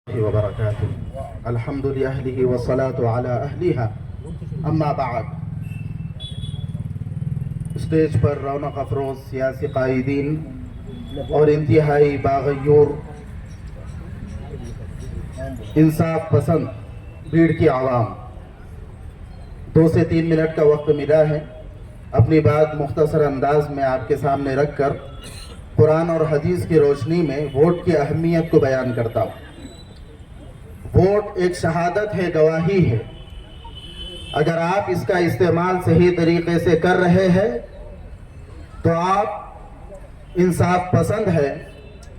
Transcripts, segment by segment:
وبركاته الحمد لأهله والصلاة على أهلها اما بعد اسٹیج پر رونق افروز سیاسی قائدین اور انتہائی باغیور انصاف پسند بھیڑ کی عوام، 2 سے 3 منٹ کا وقت ملا ہے. اپنی بات مختصر انداز میں آپ کے سامنے رکھ کر قرآن اور حدیث کی روشنی میں ووٹ کی اہمیت کو بیان کرتا ہوں. ووٹ ایک شہادت ہے، گواہی ہے. اگر آپ اس کا استعمال صحیح طریقے سے کر رہے ہیں تو آپ انصاف پسند ہیں،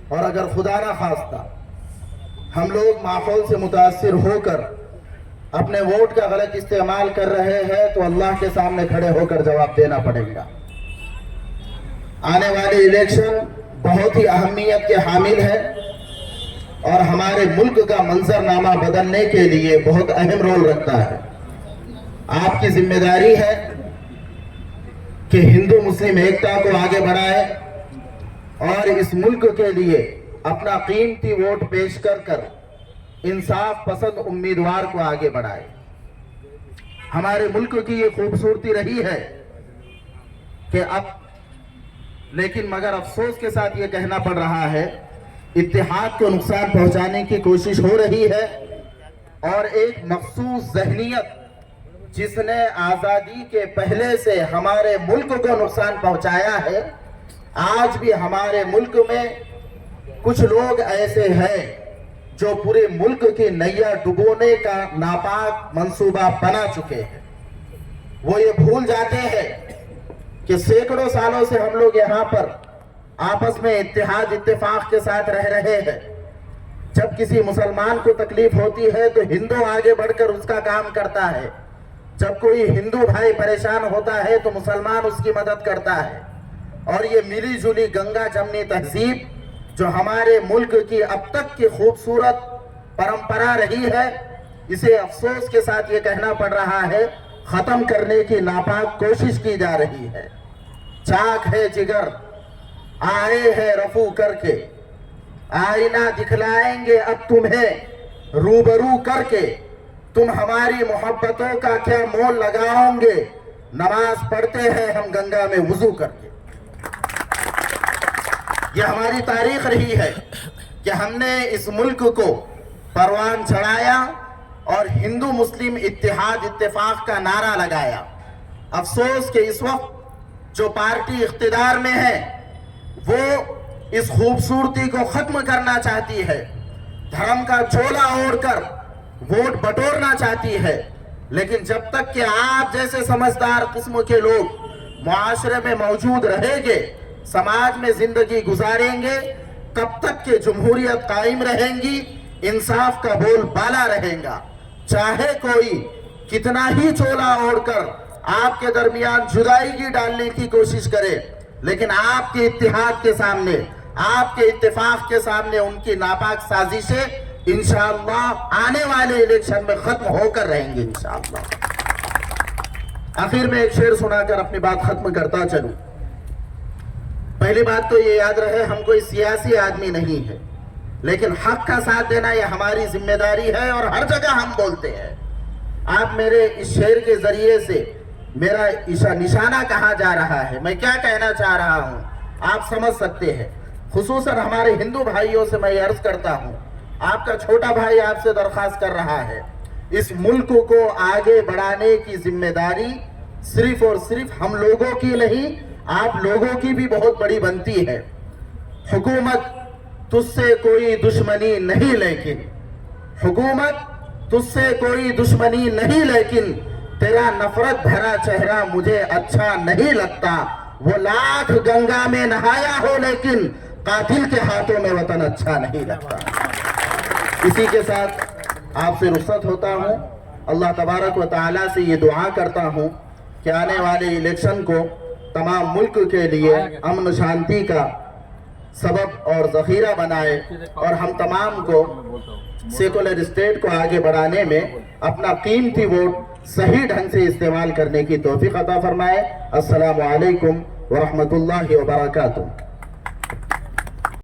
اور اگر خدا نہ خواستہ ہم لوگ ماحول سے متاثر ہو کر اپنے ووٹ کا غلط استعمال کر رہے ہیں تو اللہ کے سامنے کھڑے ہو کر جواب دینا پڑے گا. آنے والی الیکشن بہت ہی اہمیت کے حامل ہے اور ہمارے ملک کا منظرنامہ بدلنے کے لیے بہت اہم رول رکھتا ہے. آپ کی ذمہ داری ہے کہ ہندو مسلم ایکتا کو آگے بڑھائے اور اس ملک کے لیے اپنا قیمتی ووٹ پیش کر کر انصاف پسند امیدوار کو آگے بڑھائے. ہمارے ملک کی یہ خوبصورتی رہی ہے کہ لیکن مگر افسوس کے ساتھ یہ کہنا پڑ رہا ہے، اتحاد کو نقصان پہنچانے کی کوشش ہو رہی ہے، اور ایک مخصوص ذہنیت جس نے آزادی کے پہلے سے ہمارے ملک کو نقصان پہنچایا ہے، آج بھی ہمارے ملک میں کچھ لوگ ایسے ہیں جو پورے ملک کی نیا ڈبونے کا ناپاک منصوبہ بنا چکے ہیں. وہ یہ بھول جاتے ہیں کہ سینکڑوں سالوں سے ہم لوگ یہاں پر آپس میں اتحاد اتفاق کے ساتھ رہ رہے ہیں. جب کسی مسلمان کو تکلیف ہوتی ہے تو ہندو آگے بڑھ کر اس کا کام کرتا ہے. جب کوئی ہندو بھائی پریشان ہوتا ہے تو مسلمان اس کی مدد کرتا ہے. اور یہ ملی جلی گنگا جمنی تہذیب جو ہمارے ملک کی اب تک کی خوبصورت پرمپرا رہی ہے، اسے افسوس کے ساتھ یہ کہنا پڑ رہا ہے ختم کرنے کی ناپاک کوشش کی جا رہی ہے. چاک ہے جگر آئے ہیں رفو کر کے، آئینہ دکھلائیں گے اب تمہیں روبرو کر کے. تم ہماری محبتوں کا کیا مول لگاؤ گے، نماز پڑھتے ہیں ہم گنگا میں وضو کر کے. یہ ہماری تاریخ رہی ہے کہ ہم نے اس ملک کو پروان چڑھایا اور ہندو مسلم اتحاد اتفاق کا نعرہ لگایا. افسوس کہ اس وقت جو پارٹی اقتدار میں ہے وہ اس خوبصورتی کو ختم کرنا چاہتی ہے، دھرم کا چولا اوڑھ کر ووٹ بٹورنا چاہتی ہے. لیکن جب تک کہ آپ جیسے سمجھدار قسم کے لوگ معاشرے میں موجود رہیں گے، سماج میں زندگی گزاریں گے، کب تک کہ جمہوریت قائم رہیں گی، انصاف کا بول بالا رہیں گا. چاہے کوئی کتنا ہی چولا اوڑھ کر آپ کے درمیان جدائی کی ڈالنے کی کوشش کرے، لیکن آپ کے اتحاد کے سامنے، آپ کے اتفاق کے سامنے ان کی ناپاک سازشیں انشاءاللہ آنے والے الیکشن میں ختم ہو کر رہیں گے انشاءاللہ. آخر میں ایک شعر سنا کر اپنی بات ختم کرتا چلوں. پہلی بات تو یہ یاد رہے، ہم کوئی سیاسی آدمی نہیں ہے، لیکن حق کا ساتھ دینا یہ ہماری ذمہ داری ہے اور ہر جگہ ہم بولتے ہیں. آپ میرے اس شعر کے ذریعے سے میرا نشانہ کہاں جا رہا ہے، میں کیا کہنا چاہ رہا ہوں، آپ سمجھ سکتے ہیں. خصوصاً ہمارے ہندو بھائیوں سے میں عرض کرتا ہوں، آپ کا چھوٹا بھائی آپ سے درخواست کر رہا ہے، اس ملک کو آگے بڑھانے کی ذمہ داری صرف اور صرف ہم لوگوں کی نہیں، آپ لوگوں کی بھی بہت بڑی بنتی ہے. حکومت تجھ سے کوئی دشمنی نہیں، لیکن حکومت تجھ سے کوئی دشمنی نہیں، لیکن تیرا نفرت بھرا چہرہ مجھے اچھا نہیں لگتا. وہ لاکھ گنگا میں نہایا ہو لیکن قاتل کے ہاتھوں میں وطن اچھا نہیں لگتا. اسی کے ساتھ آپ سے رخصت ہوتا ہوں. اللہ تبارک و تعالیٰ سے یہ دعا کرتا ہوں کہ آنے والے الیکشن کو تمام ملک کے لیے امن شانتی کا سبب اور ذخیرہ بنائے اور ہم تمام کو سیکولر اسٹیٹ کو آگے بڑھانے میں اپنا قیمتی ووٹ صحیح ڈھنگ سے استعمال کرنے کی توفیق عطا فرمائے. السلام علیکم ورحمۃ اللہ وبرکاتہ.